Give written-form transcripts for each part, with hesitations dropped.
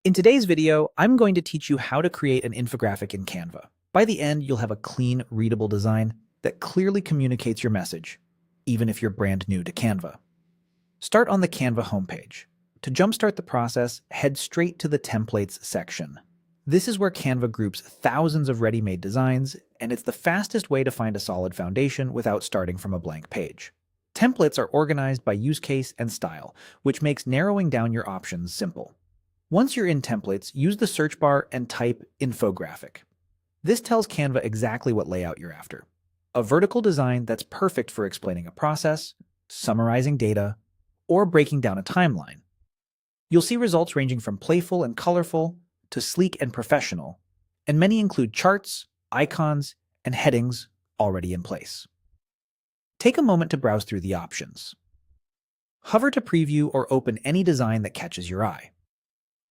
In today's video, I'm going to teach you how to create an infographic in Canva. By the end, you'll have a clean, readable design that clearly communicates your message, even if you're brand new to Canva. Start on the Canva homepage. To jumpstart the process, head straight to the Templates section. This is where Canva groups thousands of ready-made designs, and it's the fastest way to find a solid foundation without starting from a blank page. Templates are organized by use case and style, which makes narrowing down your options simple. Once you're in Templates, use the search bar and type infographic. This tells Canva exactly what layout you're after. A vertical design that's perfect for explaining a process, summarizing data, or breaking down a timeline. You'll see results ranging from playful and colorful to sleek and professional, and many include charts, icons, and headings already in place. Take a moment to browse through the options. Hover to preview or open any design that catches your eye.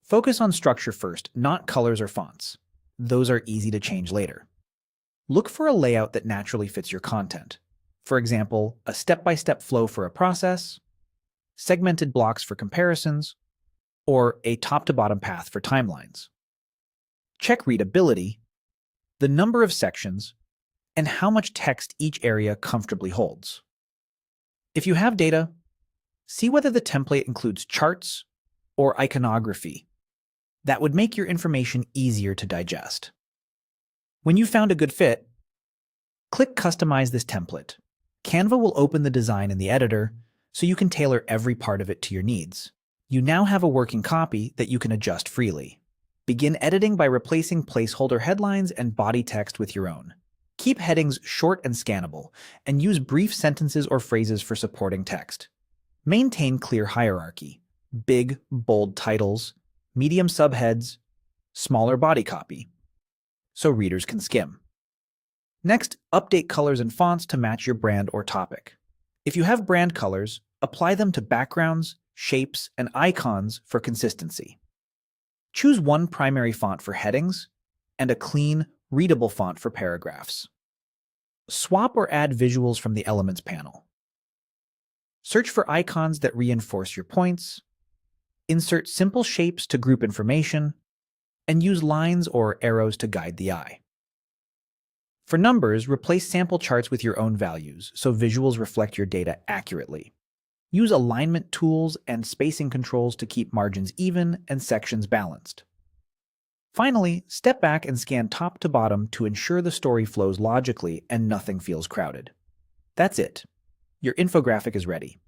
Focus on structure first, not colors or fonts. Those are easy to change later. Look for a layout that naturally fits your content. For example, a step-by-step flow for a process, segmented blocks for comparisons, or a top-to-bottom path for timelines. Check readability, the number of sections, and how much text each area comfortably holds. If you have data, see whether the template includes charts or iconography. That would make your information easier to digest. When you've found a good fit, click Customize this template. Canva will open the design in the editor, so you can tailor every part of it to your needs. You now have a working copy that you can adjust freely. Begin editing by replacing placeholder headlines and body text with your own. Keep headings short and scannable, and use brief sentences or phrases for supporting text. Maintain clear hierarchy. Big, bold titles, medium subheads, smaller body copy, so readers can skim. Next, update colors and fonts to match your brand or topic. If you have brand colors, apply them to backgrounds, shapes, and icons for consistency. Choose one primary font for headings and a clean, readable font for paragraphs. Swap or add visuals from the Elements panel. Search for icons that reinforce your points. Insert simple shapes to group information, and use lines or arrows to guide the eye. For numbers, replace sample charts with your own values so visuals reflect your data accurately. Use alignment tools and spacing controls to keep margins even and sections balanced. Finally, step back and scan top to bottom to ensure the story flows logically and nothing feels crowded. That's it. Your infographic is ready.